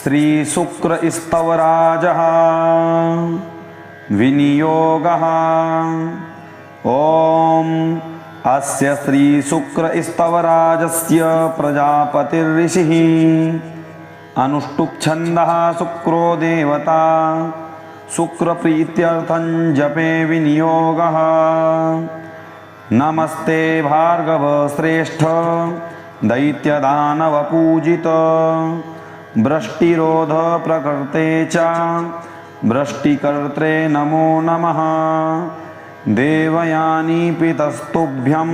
श्रीशुक्रस्तवराजः विनियोगः। ॐ अस्य श्रीशुक्रस्तवराजस्य प्रजापतिर्ऋषिः अनुष्टुप्छन्दः शुक्रो देवता शुक्रप्रीत्यर्थं जपे विनियोगः। नमस्ते भार्गव श्रेष्ठ दैत्यदानवपूजित वृष्टिरोध प्रकृते च वृष्टिकर्त्रे नमो नमः। देवयानी पितस्तुभ्यं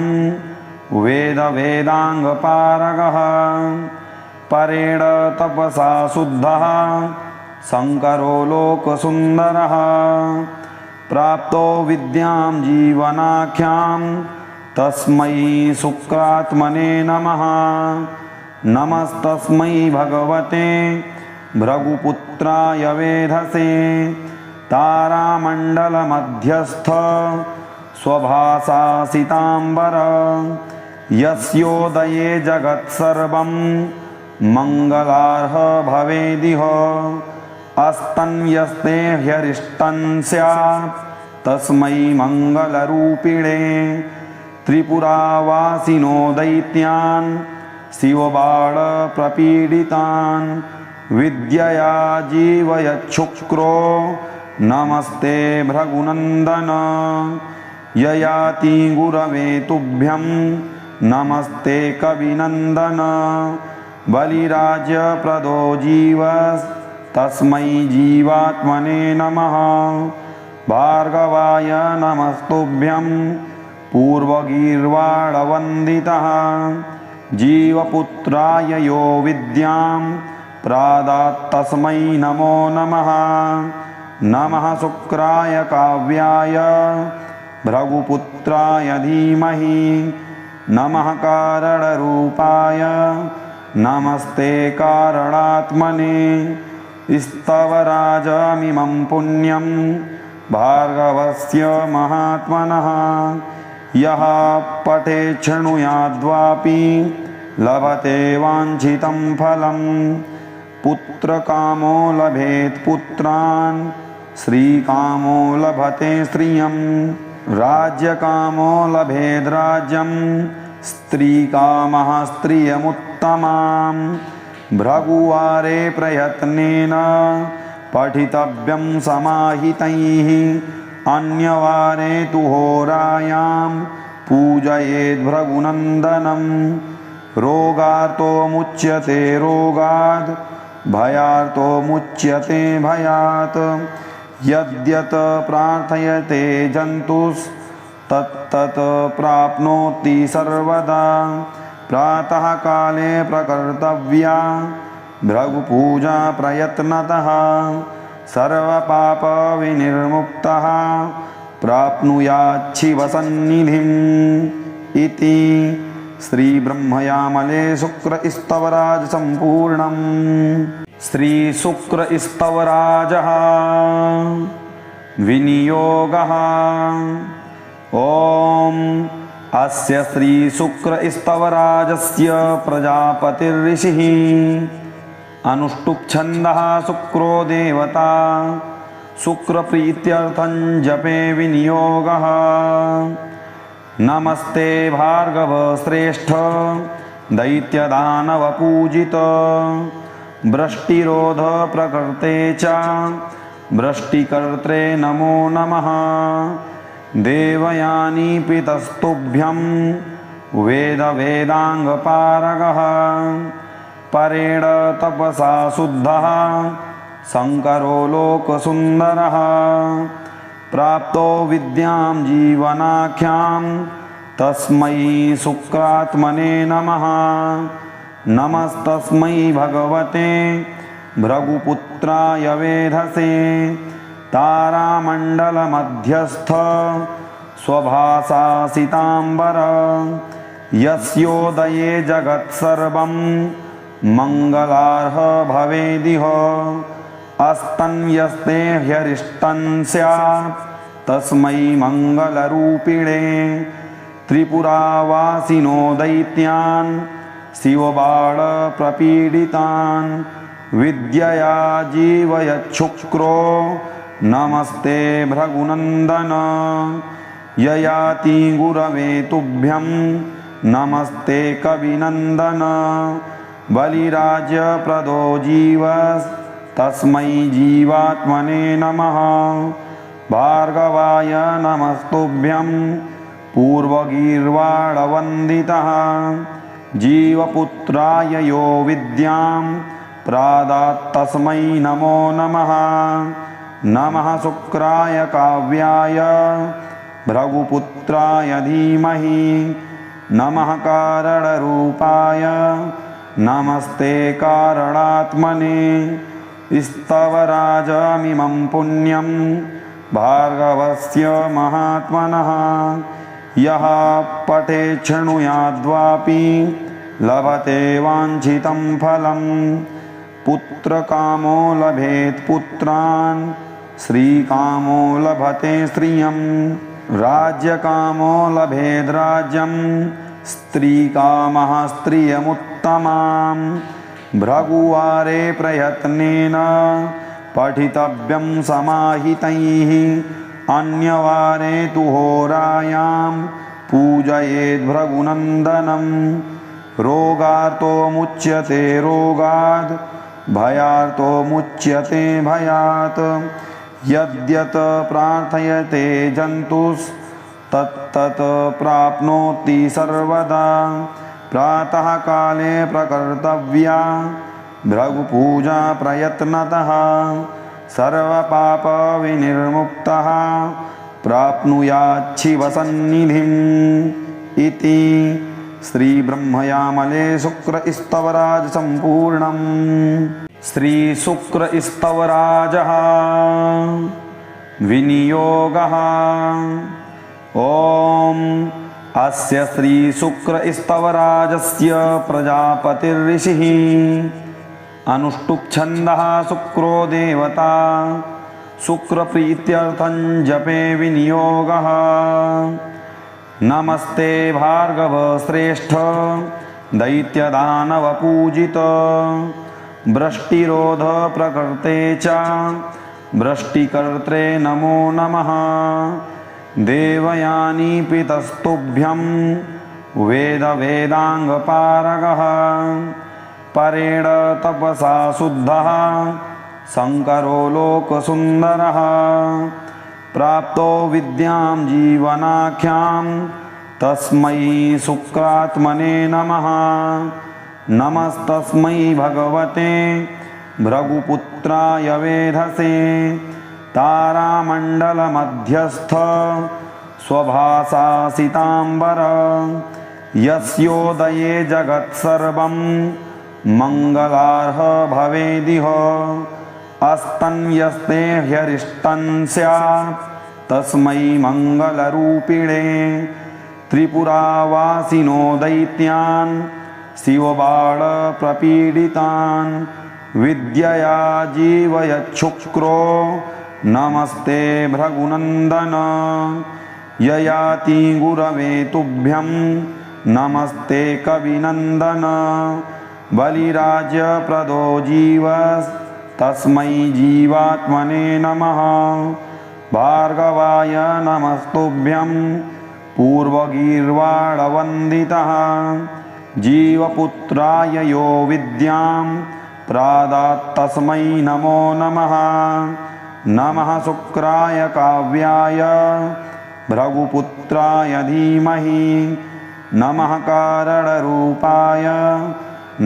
वेदांगपारगः परेण तपसा शुद्धः शंकरो लोकसुंदरः। प्राप्तो विद्यां जीवनाख्यां तस्मै शुक्रात्मने नमः। नमस्तस्मै भगवते भृगुपुत्राय वेधसे तारामण्डलमध्यस्थ स्वभासासिताम्बर यस्योदये जगत्सर्वं मङ्गलार्ह भवेदिह। अस्तन्यस्ते ह्यरिष्टं स्यात् तस्मै मङ्गलरूपिणे। त्रिपुरावासिनो दैत्यान् शिवबाणप्रपीडितान् विद्यया जीवयच्छुक्रो नमस्ते भृगुनन्दन। ययाति गुरवे तुभ्यं नमस्ते कविनन्दन। बलिराज्यप्रदो जीवस्तस्मै जीवात्मने नमः। भार्गवाय नमस्तुभ्यं पूर्वगीर्वाणवन्दितः जीवपुत्राय यो विद्यां प्रादात् तस्मै नमो नमः। नमः शुक्राय काव्याय भृगुपुत्राय धीमहि। नमः कारणरूपाय नमस्ते कारणात्मने। स्तवराजमिमं पुण्यं भार्गवस्य महात्मनः। यः पठेत् शृणुयाद्वापि लभते वाञ्छितं फलं। पुत्रकामो लभेत् पुत्रान् श्रीकामो लभते श्रियं। राज्यकामो लभेद् राज्यं स्त्रीकामः स्त्रियमुत्तमां। भृगुवारे प्रयत्नेन पठितव्यं समाहितैः। अन्यवारे तु होरायां पूजयेद् भृगुनन्दनं। रोगार्तो मुच्यते रोगाद् भयार्तो मुच्यते भयात्। यद्यत् प्रार्थयते जन्तुस्तत्तत् प्राप्नोति सर्वदा। प्रातः काले प्रकर्तव्या भृगुपूजा प्रयत्नतः। सर्वपापविनिर्मुक्तः प्राप्नुयात् शिवसन्निधिम् इति। श्रीब्रह्मयामले शुक्रस्तवराज सम्पूर्णम्। श्रीशुक्रस्तवराजः विनियोगः। ॐ अस्य श्रीशुक्रस्तवराजस्य प्रजापतिर्ऋषिः अनुष्टुप्छन्दः शुक्रो देवता शुक्रप्रीत्यर्थं जपे विनियोगः। नमस्ते भार्गव श्रेष्ठ दैत्यदानवपूजित वृष्टिरोध प्रकृते च वृष्टिकर्त्रे नमो नमः। देवयानी पितस्तुभ्यं वेदांगपारगः परेण तपसा शुद्धः शंकरो लोकसुंदरः। प्राप्तो विद्यां जीवनाख्यां तस्मै शुक्रात्मने नमः। नमस्तस्मै भगवते भृगुपुत्राय वेधसे तारामण्डलमध्यस्थ स्वभासासिताम्बर यस्योदये जगत्सर्वं मङ्गलार्ह भवेदिह। अस्तन्यस्ते ह्यरिष्टं स्यात् तस्मै मङ्गलरूपिणे। त्रिपुरावासिनो दैत्यान् शिवबाणप्रपीडितान् विद्यया जीवयच्छुक्रो नमस्ते भृगुनन्दन ययाति गुरवे तुभ्यं नमस्ते कविनन्दन बलिराज्यप्रदो जीवस्तस्मै जीवात्मने नमः भार्गवाय नमस्तुभ्यं पूर्वगीर्वाणवन्दितः जीवपुत्राय यो विद्यां प्रादात् तस्मै नमो नमः नमः शुक्राय काव्याय भृगुपुत्राय धीमहि नमः कारणरूपाय नमस्ते कारणात्मने स्तवराजमिमं पुण्यं भार्गवस्य महात्मनः यः पठेत् शृणुयाद्वापि लभते वाञ्छितं फलं पुत्रकामो लभेत् पुत्रान् श्रीकामो लभते श्रियं राज्यकामो लभेद् राज्यं स्त्रीकामः स्त्रियमुत्तमां भृगुवारे प्रयत्नेन पठितव्यं समाहितैः अन्यवारे तु होरायां पूजयेद् भृगुनन्दनं रोगार्तो मुच्यते रोगात् भयार्तो मुच्यते भयात् यद्यत् प्रार्थयते जन्तुस्तत्तत् प्राप्नोति सर्वदा प्रातः काले प्रकर्तव्या भृगुपूजा प्रयत्नतः सर्वपापविनिर्मुक्तः प्राप्नुयात् शिवसन्निधिम् इति श्रीब्रह्मयामले शुक्रस्तवराज सम्पूर्णम्। श्रीशुक्रस्तवराजः विनियोगः। ॐ अस्य श्रीशुक्रस्तवराजस्य प्रजापतिर्ऋषिः अनुष्टुप्छन्दः शुक्रो देवता शुक्रप्रीत्यर्थं जपे विनियोगः। नमस्ते भार्गव श्रेष्ठ दैत्यदानवपूजित वृष्टिरोध प्रकृते च वृष्टिकर्त्रे नमो नमः देवयानी पितस्तुभ्यं वेदाङ्गपारगः परेण तपसा शुद्धः शङ्करो लोकसुन्दरः प्राप्तो विद्यां जीवनाख्यां तस्मै शुक्रात्मने नमः नमस्तस्मै भगवते भृगुपुत्राय वेधसे तारामण्डलमध्यस्थ स्वभासासिताम्बर यस्योदये जगत्सर्वं मङ्गलार्ह भवेदिह अस्तन्यस्ते ह्यरिष्टं स्यात् तस्मै मङ्गलरूपिणे त्रिपुरावासिनो दैत्यान् शिवबाणप्रपीडितान् विद्यया जीवयच्छुक्रो नमस्ते भृगुनन्दन ययाति गुरवे तुभ्यं नमस्ते कविनन्दन बलिराज्यप्रदो जीवस्तस्मै जीवात्मने नमः भार्गवाय नमस्तुभ्यं पूर्वगीर्वाणवन्दितः जीवपुत्राय यो विद्यां प्रादात् तस्मै नमो नमः नमः शुक्राय काव्याय भृगुपुत्राय धीमहि नमः कारणरूपाय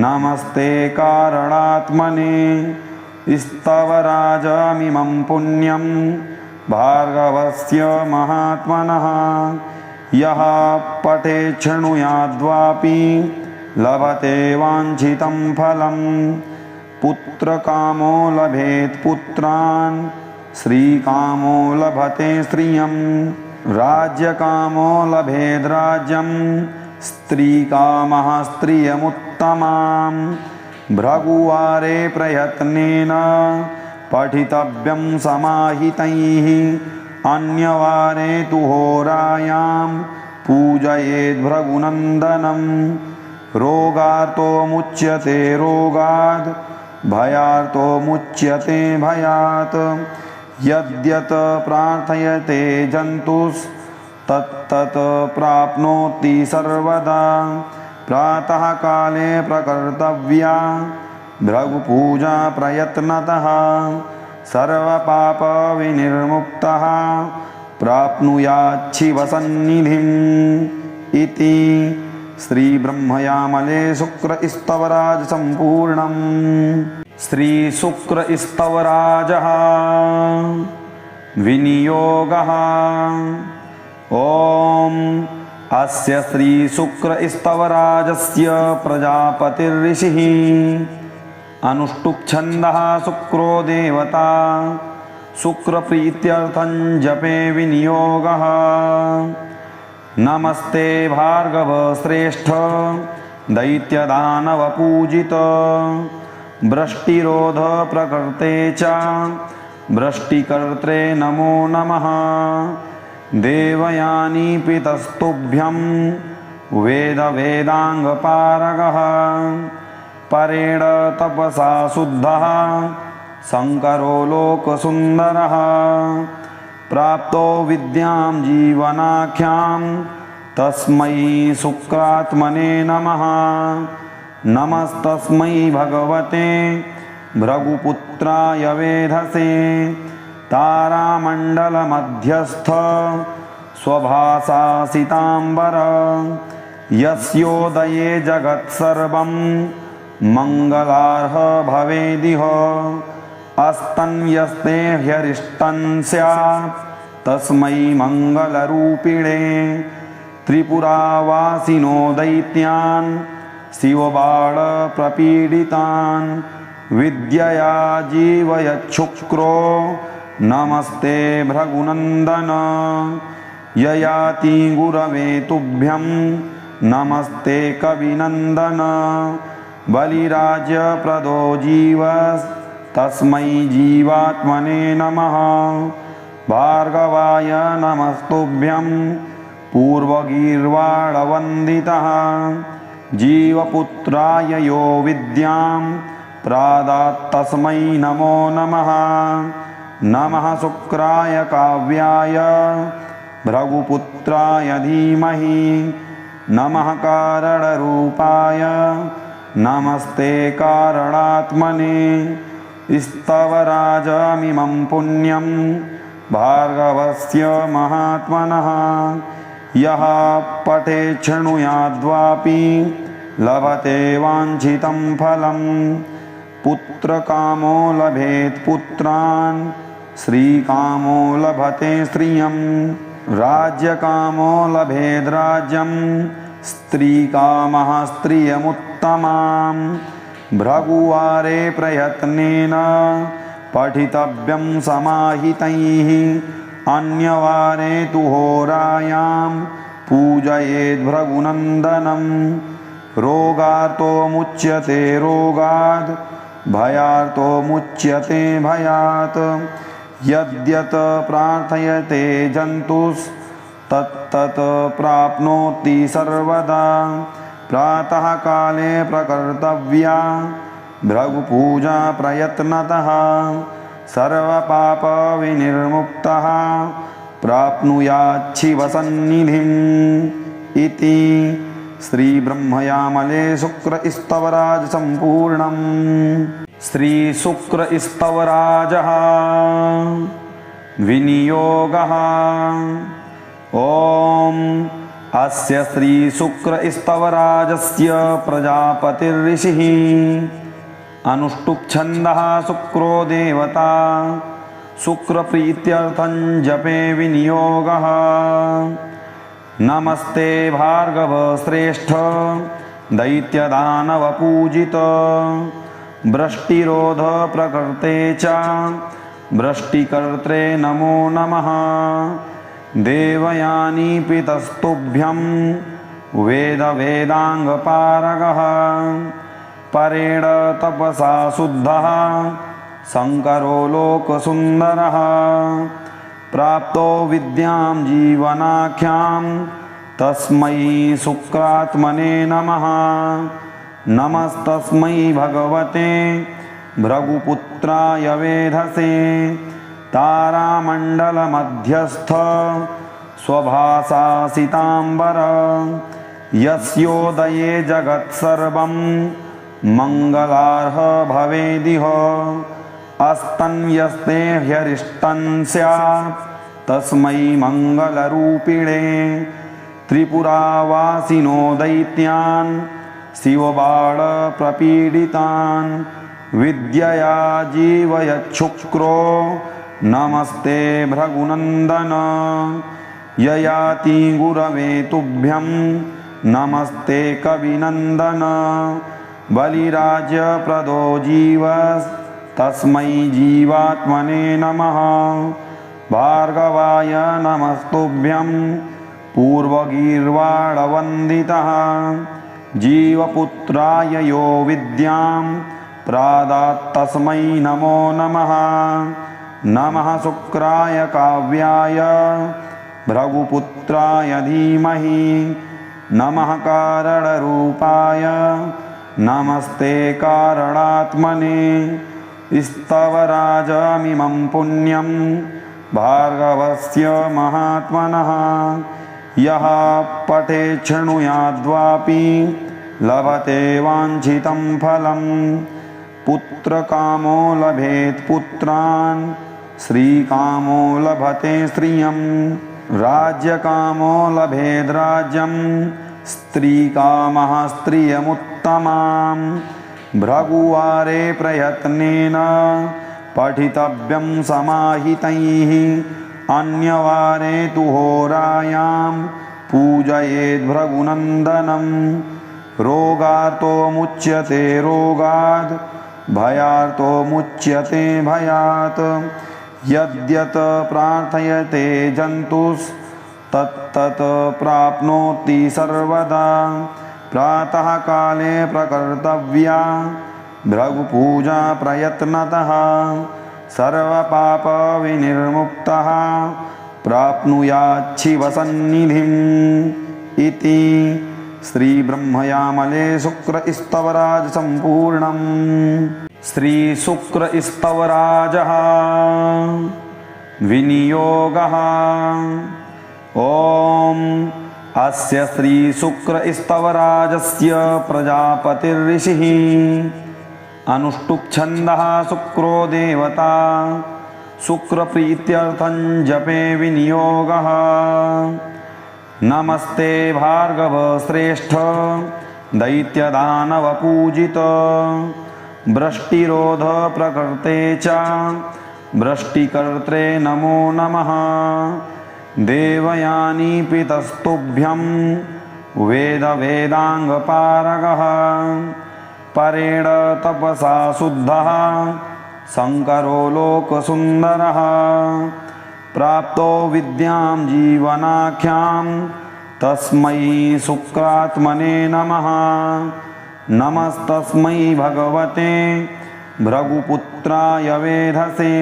नमस्ते कारणात्मने स्तवराजमिमं पुण्यं भार्गवस्य महात्मनः यः पठेत् शृणुयाद्वापि लभते वाञ्छितं फलं पुत्रकामो लभेत् पुत्रान् श्रीकामो लभते श्रियं राज्यकामो लभेद् राज्यं स्त्रीकामः स्त्रियमुत्तमां भृगुवारे प्रयत्नेन पठितव्यं समाहितैः अन्यवारे तु होरायां पूजयेद् भृगुनन्दनं रोगार्तो मुच्यते रोगाद् भयार्तो मुच्यते भयात् यद्यत् प्रार्थयते जन्तुस्तत्तत् प्राप्नोति सर्वदा प्रातः काले प्रकर्तव्या भृगुपूजा प्रयत्नतः सर्वपापविनिर्मुक्तः प्राप्नुयाच्छिवसन्निधिम् इति श्रीब्रह्मयामले शुक्रस्तवराज सम्पूर्णम्। श्रीशुक्रस्तवराजः विनियोगः। ॐ अस्य श्रीशुक्रस्तवराजस्य प्रजापतिर्ऋषिः अनुष्टुप्छन्दः शुक्रो देवता शुक्रप्रीत्यर्थं जपे विनियोगः। नमस्ते भार्गव श्रेष्ठ दैत्यदानवपूजित वृष्टिरोध प्रकृते च वृष्टिकर्त्रे नमो नमः। देवयानी पितस्तुभ्यं वेदांगपारगः परेण तपसा शुद्धः शंकरो लोकसुंदरः प्राप्तो विद्यां जीवनाख्यां तस्मै शुक्रात्मने नमः। नमस्तस्मै भगवते भृगुपुत्राय वेधसे तारामण्डलमध्यस्थ स्वभासासिताम्बर यस्योदये जगत्सर्वं मंगलार्ह भवेदिह अस्तन्यस्ते ह्यरिष्टं स्यात् तस्मै मंगलरूपिणे त्रिपुरावासिनो दैत्यान् शिवबाणप्रपीडितान् विद्यया जीवयच्छुक्रो नमस्ते भृगुनन्दन। ययाति गुरवे तुभ्यं नमस्ते कविनन्दन। बलिराज्यप्रदो जीवस्तस्मै जीवात्मने नमः। भार्गवाय नमस्तुभ्यं पूर्वगीर्वाणवन्दितः जीवपुत्राय यो विद्यां प्रादात् तस्मै नमो नमः। नमः शुक्राय काव्याय भृगुपुत्राय धीमहि नमः कारणरूपाय नमस्ते कारणात्मने। स्तवराजमिमं पुण्यं भार्गवस्य महात्मनः यः पठेत् शृणुयाद्वापि लभते वाञ्छितं फलम्। पुत्रकामो लभेत् पुत्रान् श्रीकामो लभते श्रियं राज्यकामो लभेद् राज्यं स्त्रीकामः स्त्रियमुत्तमां। भृगुवारे प्रयत्नेन पठितव्यं समाहितैः अन्यवारे तु होरायां पूजयेद् भृगुनन्दनं। रोगार्तो मुच्यते रोगाद् भयार्तो मुच्यते भयात् यद्यत् प्रार्थयते जन्तुस्तत्तत् प्राप्नोति सर्वदा प्रातः काले प्रकर्तव्या भृगुपूजा प्रयत्नतः सर्वपापविनिर्मुक्तः प्राप्नुयाच्छिवसन्निधिम् इति श्रीब्रह्मयामले शुक्रस्तवराज सम्पूर्णम्। श्रीशुक्रस्तवराजः विनियोगः। ॐ अस्य श्रीशुक्रस्तवराजस्य प्रजापतिर्ऋषिः अनुष्टुप्छन्दः शुक्रो देवता शुक्रप्रीत्यर्थं जपे विनियोगः। नमस्ते भार्गव श्रेष्ठ दैत्यदानवपूजित वृष्टिरोध प्रकृते च वृष्टिकर्त्रे नमो नमः। देवयानी पितस्तुभ्यं वेदांगपारगः परेण तपसा शुद्धः शंकरो लोकसुंदरः प्राप्तो विद्यां जीवनाख्यां तस्मै शुक्रात्मने नमः। नमस्तस्मै भगवते भृगुपुत्राय वेधसे तारामण्डलमध्यस्थ स्वभासासिताम्बर यस्योदये जगत्सर्वं मङ्गलार्ह भवेदिह अस्तन्यस्ते ह्यरिष्टं स्यात् तस्मै मङ्गलरूपिणे त्रिपुरावासिनो दैत्यान् शिवबाणप्रपीडितान् विद्यया जीवयच्छुक्रो नमस्ते भृगुनन्दन ययाति गुरवे तुभ्यं नमस्ते कविनन्दन बलिराज्यप्रदो जीवस्तस्मै जीवात्मने नमः भार्गवाय नमस्तुभ्यं पूर्वगीर्वाणवन्दितः जीवपुत्राय यो विद्यां प्रादात् तस्मै नमो नमः नमः शुक्राय काव्याय भृगुपुत्राय धीमहि नमः कारणरूपाय नमस्ते कारणात्मने स्तवराजमिमं पुण्यं भार्गवस्य महात्मनः यः पठेत् शृणुयाद्वापि लभते वाञ्छितं फलं पुत्रकामो लभेत् पुत्रान् श्रीकामो लभते श्रियं राज्यकामो लभेद् राज्यं स्त्रीकामः स्त्रियमुत्तमां भृगुवारे प्रयत्नेन पठितव्यं समाहितैः अन्यवारे तु होरायां पूजयेद् भृगुनन्दनं रोगार्तो मुच्यते रोगात् भयार्तो मुच्यते भयात् यद्यत् प्रार्थयते जन्तुस्तत्तत् प्राप्नोति सर्वदा प्रातः काले प्रकर्तव्या भृगुपूजा प्रयत्नतः सर्वपापविनिर्मुक्तः प्राप्नुयात् शिवसन्निधिम् इति श्रीब्रह्मयामले शुक्रस्तवराज सम्पूर्णम्। श्रीशुक्रस्तवराजः विनियोगः। ॐ अस्य श्रीशुक्रस्तवराजस्य प्रजापतिर्ऋषिः अनुष्टुप् शुक्रो देवता शुक्रप्रीत्यर्थं जपे विनियोगः। नमस्ते भार्गव श्रेष्ठ दैत्यदानवपूजित वृष्टिरोध प्रकृते च वृष्टिकर्त्रे नमो नमः देवयानी पितस्तुभ्यं वेदांगपारगः परेण तपसा शुद्धः शङ्करो लोकसुन्दरः प्राप्तो विद्यां जीवनाख्यां तस्मै शुक्रात्मने नमः नमस्तस्मै भगवते भृगुपुत्राय वेधसे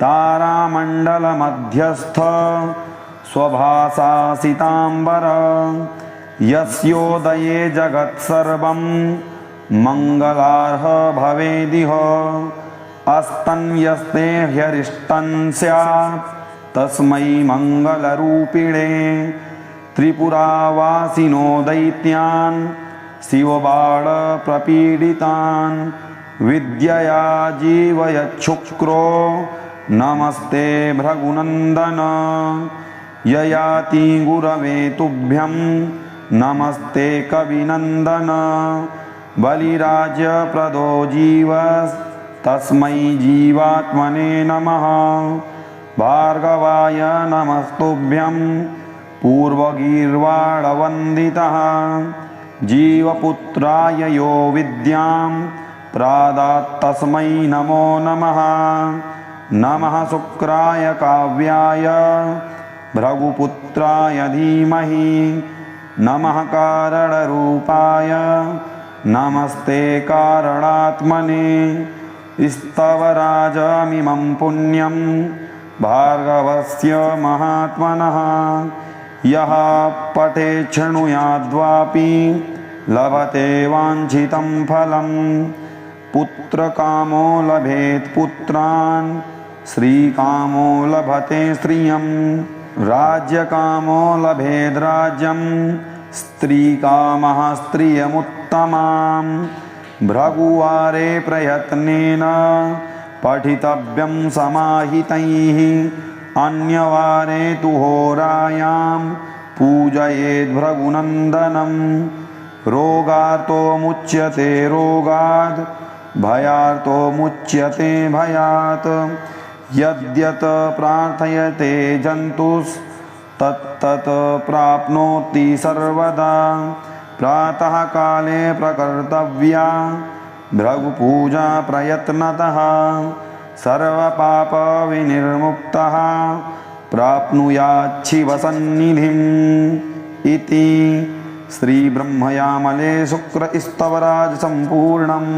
तारामण्डलमध्यस्थ स्वभासासिताम्बर यस्योदये जगत्सर्वं मङ्गलार्ह भवेदिह अस्तन्यस्ते ह्यरिष्टं स्यात् तस्मै मङ्गलरूपिणे त्रिपुरावासिनो दैत्यान् शिवबाणप्रपीडितान् विद्यया जीवयच्छुक्रो नमस्ते भृगुनन्दन ययाति गुरवे तुभ्यं नमस्ते कविनन्दन बलिराज्यप्रदो जीवस्तस्मै जीवात्मने नमः भार्गवाय नमस्तुभ्यं पूर्वगीर्वाणवन्दितः जीवपुत्राय यो विद्यां प्रादात् तस्मै नमो नमः नमः शुक्राय काव्याय भृगुपुत्राय धीमहि नमः कारणरूपाय नमस्ते कारणात्मने स्तवराजमिमं पुण्यं भार्गवस्य महात्मनः यः पठेत् शृणुयाद्वापि लभते वाञ्छितं फलं पुत्रकामो लभेत् पुत्रान् श्रीकामो लभते श्रियं राज्यकामो लभेद्राज्यं स्त्रीकामः स्त्रियमुत्तमां भृगुवारे प्रयत्नेन पठितव्यं समाहितैः अन्यवारे तु होरायां पूजयेद् भृगुनन्दनं रोगार्तो मुच्यते रोगाद् भयार्तो मुच्यते भयात् यद्यत् प्रार्थयते जन्तुस्तत्तत् प्राप्नोति सर्वदा प्रातः काले प्रकर्तव्या भृगुपूजा प्रयत्नतः सर्वपापविनिर्मुक्तः प्राप्नुयाच्छिवसन्निधिम् इति श्रीब्रह्मयामले शुक्रस्तवराज सम्पूर्णम्।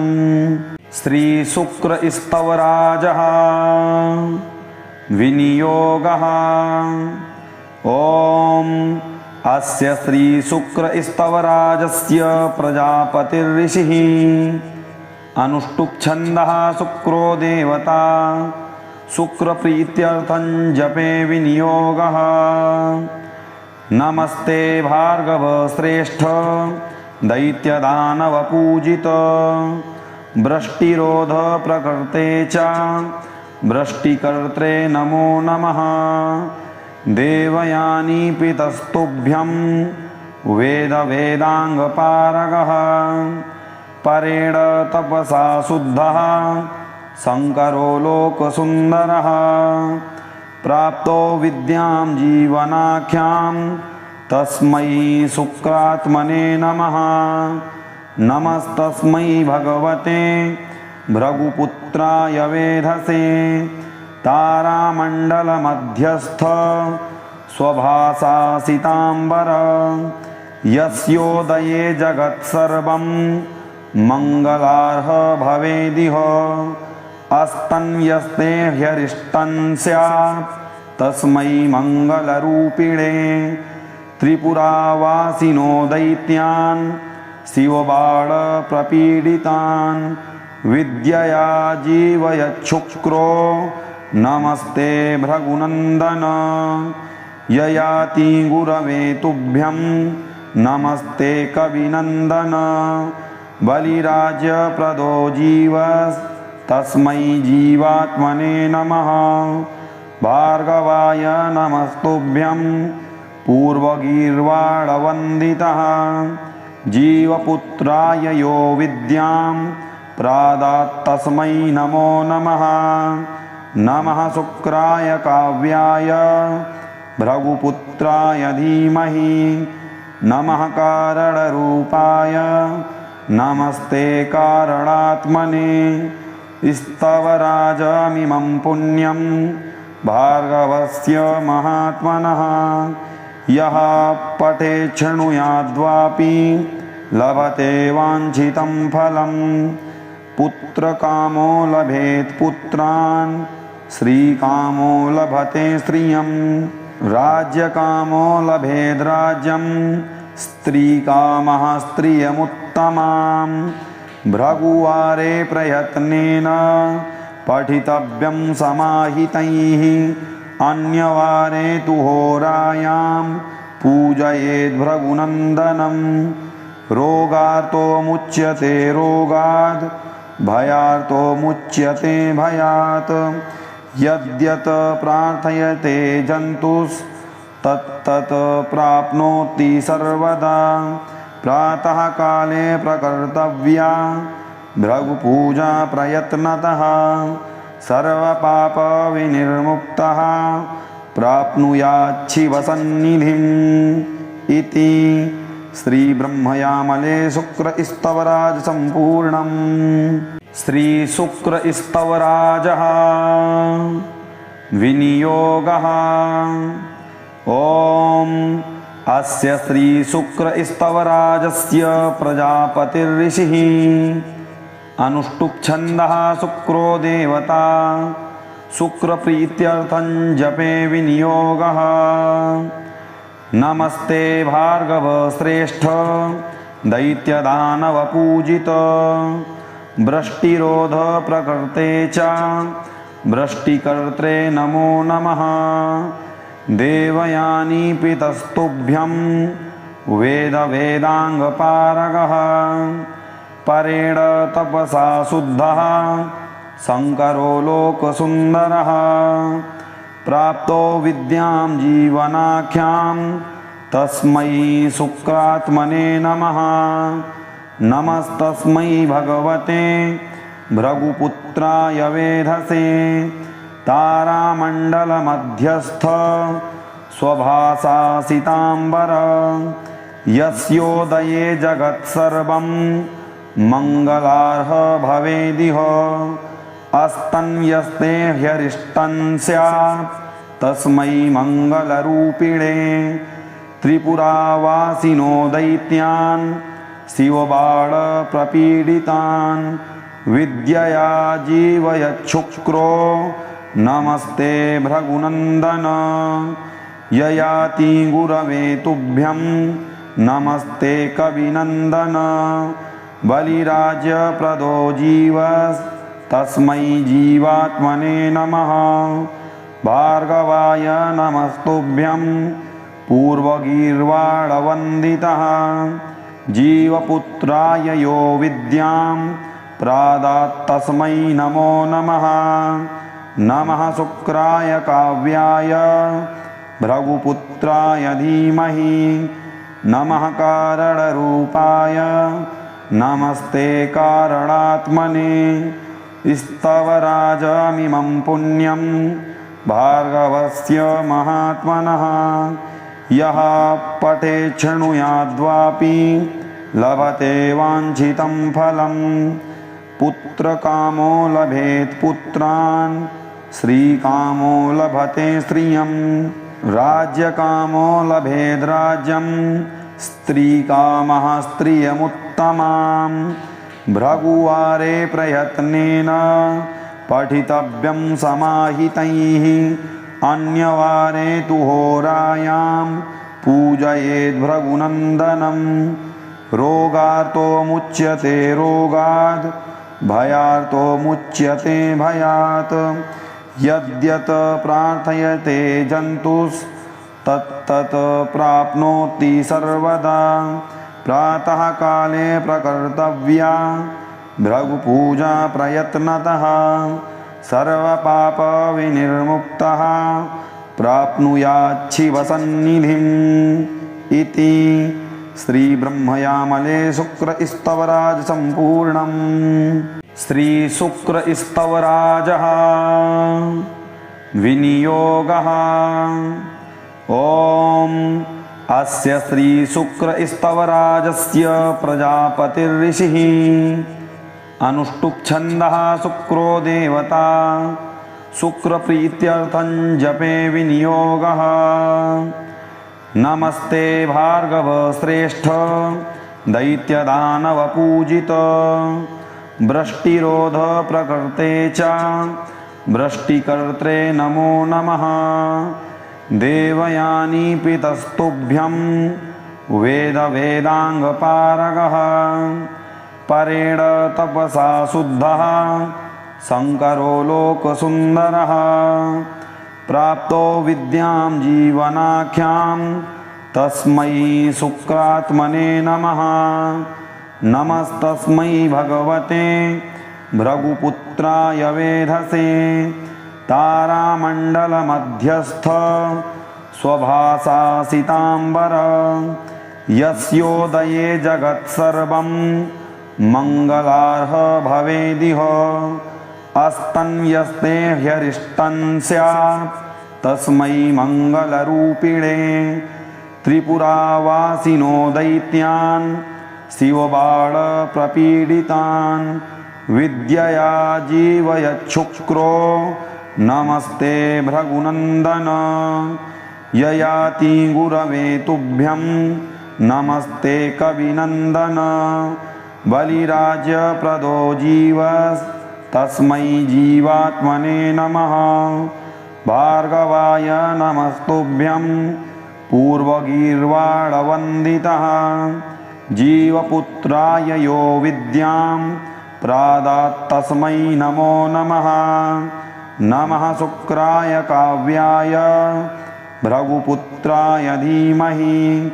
श्रीशुक्रस्तवराजः विनियोगः। ॐ अस्य श्रीशुक्रस्तवराजस्य प्रजापतिर्ऋषिः अनुष्टुप्छन्दः शुक्रो देवता शुक्रप्रीत्यर्थं जपे विनियोगः। नमस्ते भार्गव श्रेष्ठ दैत्यदानवपूजित वृष्टिरोध प्रकृते च वृष्टिकर्त्रे नमो नमः। देवयानी पितस्तुभ्यं वेदांगपारगः परेण तपसा शुद्धः शङ्करो लोकसुन्दरः प्राप्तो विद्यां जीवनाख्यां तस्मै शुक्रात्मने नमः। नमस्तस्मै भगवते भृगुपुत्राय वेधसे तारामण्डलमध्यस्थ स्वभासासिताम्बर यस्योदये जगत्सर्वं मङ्गलार्ह भवेदिह अस्तन्यस्ते ह्यरिष्टं स्यात् तस्मै मङ्गलरूपिणे त्रिपुरावासिनो दैत्यान् शिवबाणप्रपीडितान् विद्यया जीवयच्छुक्रो नमस्ते भृगुनन्दन ययाति गुरवे तुभ्यं नमस्ते कविनन्दन बलिराज्यप्रदो जीवस्तस्मै जीवात्मने नमः। भार्गवाय नमस्तुभ्यं पूर्वगीर्वाणवन्दितः जीवपुत्राय यो विद्यां प्रादात् तस्मै नमो नमः। नमः शुक्राय काव्याय भृगुपुत्राय धीमहि नमः कारणरूपाय नमस्ते कारणात्मने। स्तवराजमिमं पुण्यं भार्गवस्य महात्मनः यः पठेत् शृणुयाद्वापि लभते वाञ्छितं फलम् पुत्रकामो लभेत् पुत्रान् श्रीकामो लभते श्रियं राज्यकामो लभेद्राज्यं स्त्रीकामः स्त्रियमुत्तमां भृगुवारे प्रयत्नेन पठितव्यं समाहितैः अन्यवारे तु होरायां पूजयेद् भृगुनन्दनं रोगार्तो मुच्यते रोगाद् भयार्तो मुच्यते भयात् यद्यत् प्रार्थयते जन्तुस्तत्तत् प्राप्नोति सर्वदा प्रातः काले प्रकर्तव्या भृगुपूजा प्रयत्नतः सर्वपापविनिर्मुक्तः प्राप्नुयाच्छिवसन्निधिम् इति श्रीब्रह्मयामले शुक्रस्तवराज सम्पूर्णम्। श्रीशुक्रस्तवराजः विनियोगः। ॐ अस्य श्रीशुक्रस्तवराजस्य प्रजापतिर्ऋषिः अनुष्टुप्छन्दः शुक्रो देवता शुक्रप्रीत्यर्थं जपे विनियोगः। नमस्ते भार्गव श्रेष्ठ दैत्यदानवपूजित वृष्टिरोध प्रकृते च वृष्टिकर्त्रे नमो नमः। देवयानी पितस्तुभ्यं वेद वेदांगपारगः परेण तपसा शुद्धः शंकरो लोकसुंदरः। प्राप्तो विद्यां जीवनाख्यां तस्मै शुक्रात्मने नमः। नमस्तस्मै भगवते भृगुपुत्राय वेधसे। तारामण्डलमध्यस्थ स्वभासासिताम्बर यस्योदये जगत्सर्वं मङ्गलार्ह भवेदिह। अस्तन्यस्ते ह्यरिष्टं स्यात् तस्मै मङ्गलरूपिणे। त्रिपुरावासिनो दैत्यान् शिवबाणप्रपीडितान् विद्यया जीवयच्छुक्रो नमस्ते भृगुनन्दन। ययाति गुरवे तुभ्यं नमस्ते कविनन्दन। बलिराज्यप्रदो जीवस्तस्मै जीवात्मने नमः। भार्गवाय नमस्तुभ्यं पूर्वगीर्वाणवन्दितः। जीवपुत्राय यो विद्यां प्रादात् तस्मै नमो नमः। नमः शुक्राय काव्याय भृगुपुत्राय धीमहि। नमः कारणरूपाय नमस्ते कारणात्मने। स्तवराजमिमं पुण्यं भार्गवस्य महात्मनः। यः पठेत् शृणुयाद्वापि लभते वाञ्छितं फलम्। पुत्रकामो लभेत् पुत्रान् श्रीकामो लभते श्रियं। राज्यकामो लभेद् राज्यं स्त्रीकामः स्त्रियमुत्तमां। भृगुवारे प्रयत्नेन पठितव्यं समाहितैः। अन्यवारे तु होरायां पूजयेद् भृगुनन्दनं। रोगार्तो मुच्यते रोगात् भयार्तो मुच्यते भयात्। यद्यत् प्रार्थयते जन्तुस्तत्तत् प्राप्नोति सर्वदा। प्रातः काले प्रकर्तव्या भृगुपूजा प्रयत्नतः। सर्वपापविनिर्मुक्तः प्राप्नुयाच्छिवसन्निधिम् इति। श्रीब्रह्मयामले शुक्रस्तवराज सम्पूर्णम्। श्रीशुक्रस्तवराजः विनियोगः। ॐ अस्य श्रीशुक्रस्तवराजस्य प्रजापतिर्ऋषिः। अनुष्टुप् छन्दः शुक्रो देवता। शुक्रप्रीत्यर्थं जपे विनियोगः। नमस्ते भार्गव श्रेष्ठ दैत्यदानवपूजित। वृष्टिरोध प्रकृते च वृष्टिकर्त्रे नमो नमः। देवयानी पितस्तुभ्यं वेद वेदांगपारगः परेण तपसा शुद्धः शंकरो लोकसुंदरः। प्राप्तो विद्यां जीवनाख्यां तस्मै शुक्रात्मने नमः। नमस्तस्मै भगवते भृगुपुत्राय वेधसे। तारामण्डलमध्यस्थ स्वभासासिताम्बर यस्योदये जगत्सर्वं मङ्गलार्ह भवेदिह। अस्तन्यस्ते ह्यरिष्टं स्यात् तस्मै मङ्गलरूपिणे। त्रिपुरावासिनो दैत्यान् शिवबाणप्रपीडितान् विद्यया जीवयच्छुक्रो नमस्ते भृगुनन्दन। ययाति गुरवे तुभ्यं नमस्ते कविनन्दन। बलिराज्यप्रदो जीवस्तस्मै जीवात्मने नमः। भार्गवाय नमस्तुभ्यं पूर्वगीर्वाणवन्दितः। जीवपुत्राय यो विद्यां प्रादात्तस्मै नमो नमः। नमः शुक्राय काव्याय भृगुपुत्राय धीमहि।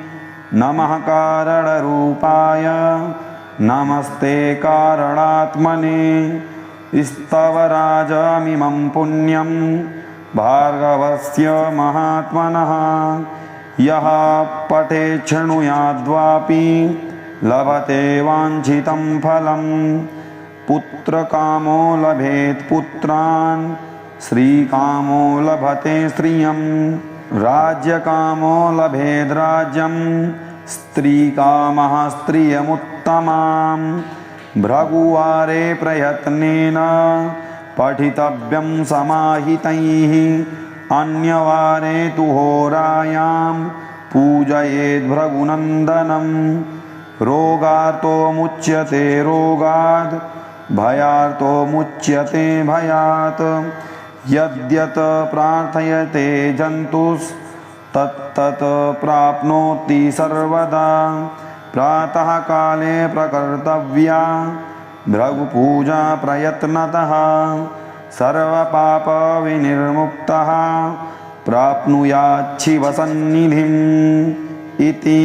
नमः कारणरूपाय नमस्ते कारणात्मने। स्तवराजमिमं पुण्यं भार्गवस्य महात्मनः। यः पठेत् शृणुयाद्वापि लभते वाञ्छितं फलम्। पुत्रकामो लभेत् पुत्रान् श्रीकामो लभते श्रियम्। राज्यकामो लभेद् राज्यं स्त्रीकामः स्त्रियमुत्तमाम्। भृगुवारे प्रयत्नेन पठितव्यं समाहितैः। अन्यवारे तु होरायां पूजयेद् भृगुनन्दनम्। रोगार्तो मुच्यते रोगाद् भयार्तो मुच्यते भयात्। यद्यत् प्रार्थयते जन्तुस्तत्तत् प्राप्नोति सर्वदा। प्रातः काले प्रकर्तव्या भृगुपूजा प्रयत्नतः। सर्वपापविनिर्मुक्तः प्राप्नुयात् शिवसन्निधिम्। इति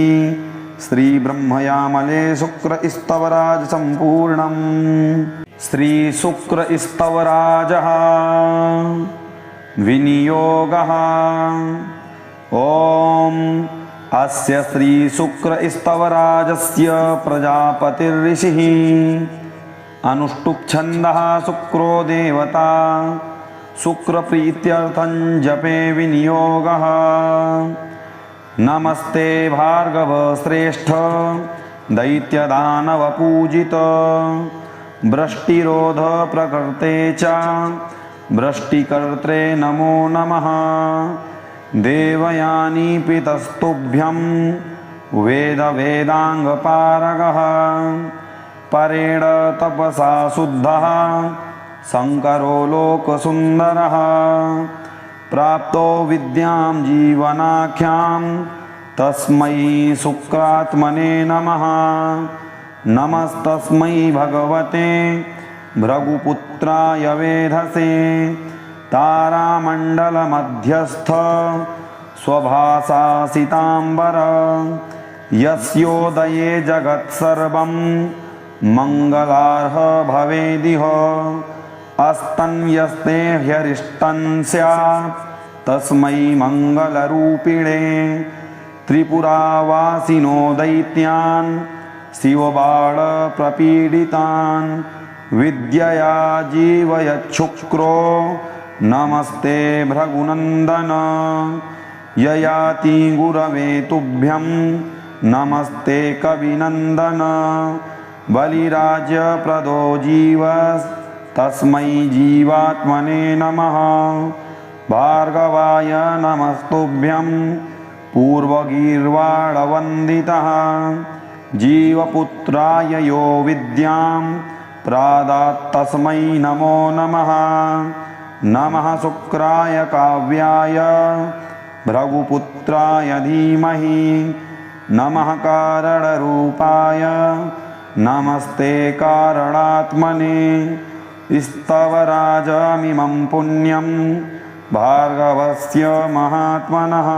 श्रीब्रह्मयामले शुक्रस्तवराज सम्पूर्णम्। श्रीशुक्रस्तवराजः विनियोगः। ॐ अस्य श्रीशुक्रस्तवराजस्य प्रजापतिर्ऋषिः। अनुष्टुप्छन्दः शुक्रो देवता। शुक्रप्रीत्यर्थं जपे विनियोगः। नमस्ते भार्गव श्रेष्ठ दैत्यदानवपूजित। वृष्टिरोध प्रकृते च वृष्टिकर्त्रे नमो नमः। देवयानी पितस्तुभ्यं वेदवेदाङ्गपारगः। परेण तपसा शुद्धः शङ्करो लोकसुन्दरः। प्राप्तो विद्यां जीवनाख्यां तस्मै शुक्रात्मने नमः। नमस्तस्मै भगवते भृगुपुत्राय वेधसे। तारामण्डलमध्यस्थ स्वभासासिताम्बर। यस्योदये जगत्सर्वं मङ्गलार्ह भवेदिह। अस्तन्यस्ते ह्यरिष्टं स्यात् तस्मै मङ्गलरूपिणे। त्रिपुरावासिनो दैत्यान् शिवबाणप्रपीडितान् विद्यया जीवयच्छुक्रो नमस्ते भृगुनन्दन। ययाति गुरवे तुभ्यं नमस्ते कविनन्दन। बलिराज्यप्रदो जीवस्तस्मै जीवात्मने नमः। भार्गवाय नमस्तुभ्यं पूर्वगीर्वाणवन्दितः। जीवपुत्राय यो विद्यां प्रादात्तस्मै नमो नमः। नमः शुक्राय काव्याय भृगुपुत्राय धीमहि। नमः कारणरूपाय नमस्ते कारणात्मने। स्तवराजमिमं पुण्यं भार्गवस्य महात्मनः।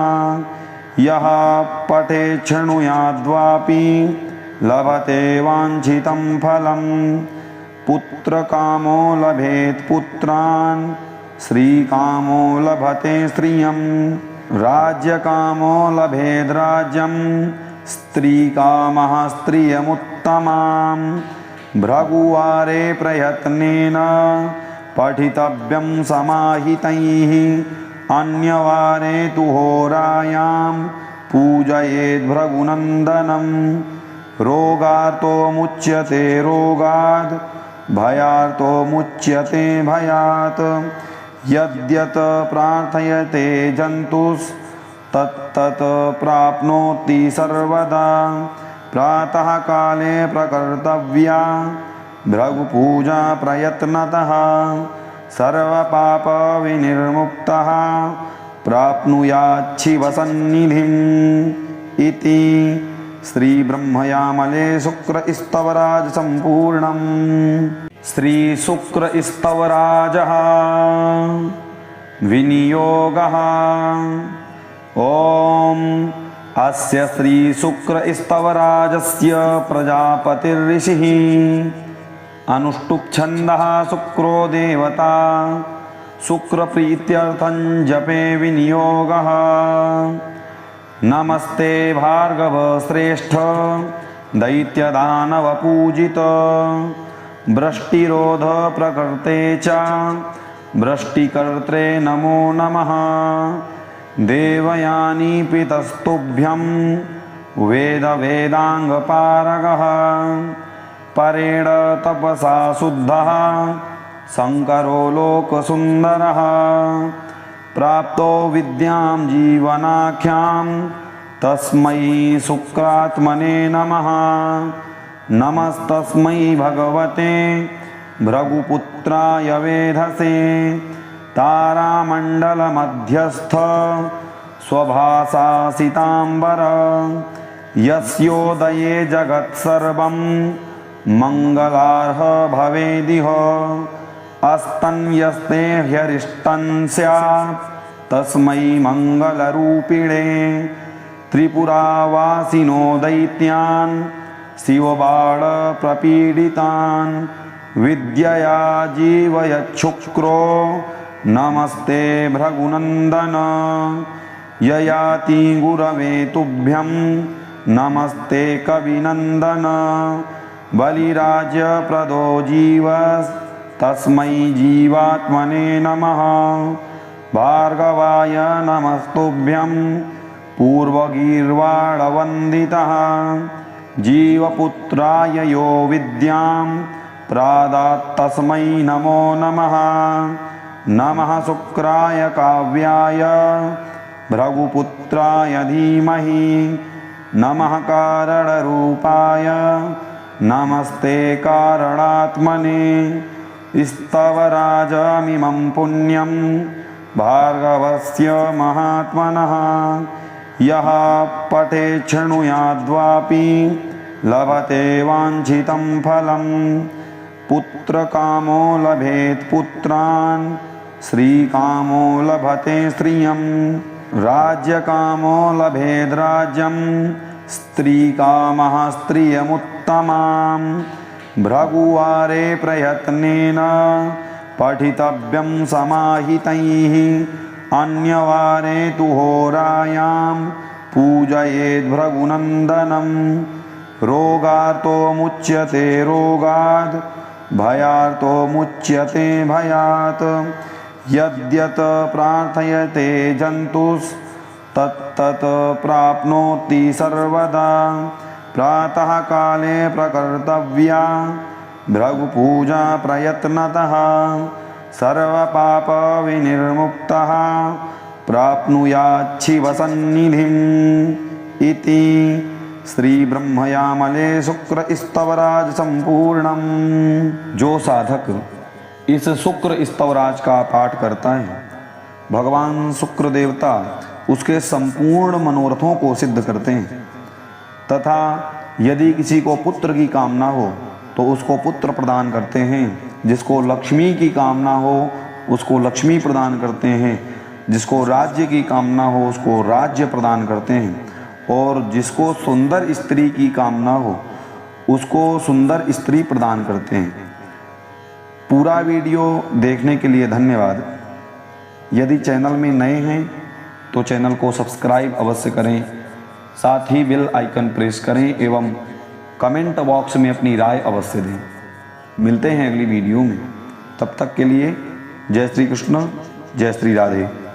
यः पठेत् शृणुयाद्वापि लभते वाञ्छितं फलम्। पुत्रकामो लभेत् पुत्रान् श्रीकामो लभते श्रियम्। राज्यकामो लभेद् राज्यं स्त्रीकामः स्त्रियमुत्तमाम्। भृगुवारे प्रयत्नेन पठितव्यं समाहितैः। अन्यवारे तु होरायां पूजयेद् भृगुनन्दनम्। रोगार्तो मुच्यते रोगाद् भयार्तो मुच्यते भयात्। यद्यत् प्रार्थयते जन्तुस्तत्तत् प्राप्नोति सर्वदा। प्रातः काले प्रकर्तव्या भृगुपूजा प्रयत्नतः। सर्वपापविनिर्मुक्तः प्राप्नुयात् शिवसन्निधिम्। इति श्रीब्रह्मयामले शुक्रस्तवराज सम्पूर्णम्। श्रीशुक्रस्तवराजः विनियोगः। ॐ अस्य श्रीशुक्रस्तवराजस्य प्रजापतिर्ऋषिः अनुष्टुप् शुक्रो देवता शुक्रप्रीत्यर्थं जपे विनियोगः। नमस्ते भार्गव श्रेष्ठ दैत्यदानवपूजित वृष्टिरोध प्रकृते च वृष्टिकर्त्रे नमो नमः। देवयानी पितस्तुभ्यं वेदांगपारगः परेण तपसा शुद्धः शंकरो लोकसुंदरः। प्राप्तो विद्यां जीवनाख्यां तस्मै शुक्रात्मने नमः। नमस्तस्मै भगवते भृगुपुत्राय वेधसे तारामण्डलमध्यस्थ स्वभासासिताम्बर यस्योदये जगत्सर्वं मङ्गलार्ह भवेदिह। अस्तन्यस्ते ह्यरिष्टं स्यात् तस्मै मङ्गलरूपिणे। त्रिपुरावासिनो दैत्यान् शिवबाणप्रपीडितान् विद्यया जीवयच्छुक्रो नमस्ते भृगुनन्दन। ययाति गुरवे तुभ्यं नमस्ते कविनन्दन। बलिराज्यप्रदो जीवस्तस्मै जीवात्मने नमः। भार्गवाय नमस्तुभ्यं पूर्वगीर्वाणवन्दितः जीवपुत्राय यो विद्यां प्रादात् तस्मै नमो नमः। नमः शुक्राय काव्याय भृगुपुत्राय धीमहि। नमः कारणरूपाय नमस्ते कारणात्मने। स्तवराजमिमं पुण्यं भार्गवस्य महात्मनः। यः पठेत् शृणुयाद्वापि लभते वाञ्छितं फलं। पुत्रकामो लभेत् पुत्रान् श्रीकामो लभते श्रियं। राज्यकामो लभेद् राज्यं स्त्रीकामः स्त्रियमुत्तमां। भृगुवारे प्रयत्नेन पठितव्यं समाहितैः। अन्यवारे तु होरायां पूजयेद् भृगुनन्दनं। रोगार्तो मुच्यते रोगात् भयार्तो मुच्यते भयात्। यद्यत् प्रार्थयते जन्तुस्तत्तत् प्राप्नोति सर्वदा। प्रातः काले प्रकर्तव्या भृगुपूजा प्रयत्नतः। सर्वपापविनिर्मुक्तः प्राप्नुयात् शिवसन्निधिम् इति। श्री ब्रह्मयामले शुक्रस्तवराज संपूर्णम। जो साधक इस शुक्र स्तवराज का पाठ करता है भगवान शुक्र देवता उसके संपूर्ण मनोरथों को सिद्ध करते हैं। तथा यदि किसी को पुत्र की कामना हो तो उसको पुत्र प्रदान करते हैं। जिसको लक्ष्मी की कामना हो उसको लक्ष्मी प्रदान करते हैं। जिसको राज्य की कामना हो उसको राज्य प्रदान करते हैं। और जिसको सुंदर स्त्री की कामना हो उसको सुंदर स्त्री प्रदान करते हैं। पूरा वीडियो देखने के लिए धन्यवाद। यदि चैनल में नए हैं तो चैनल को सब्सक्राइब अवश्य करें। साथ ही बेल आइकन प्रेस करें एवं कमेंट बॉक्स में अपनी राय अवश्य दें। मिलते हैं अगली वीडियो में। तब तक के लिए जय श्री कृष्ण, जय श्री राधे।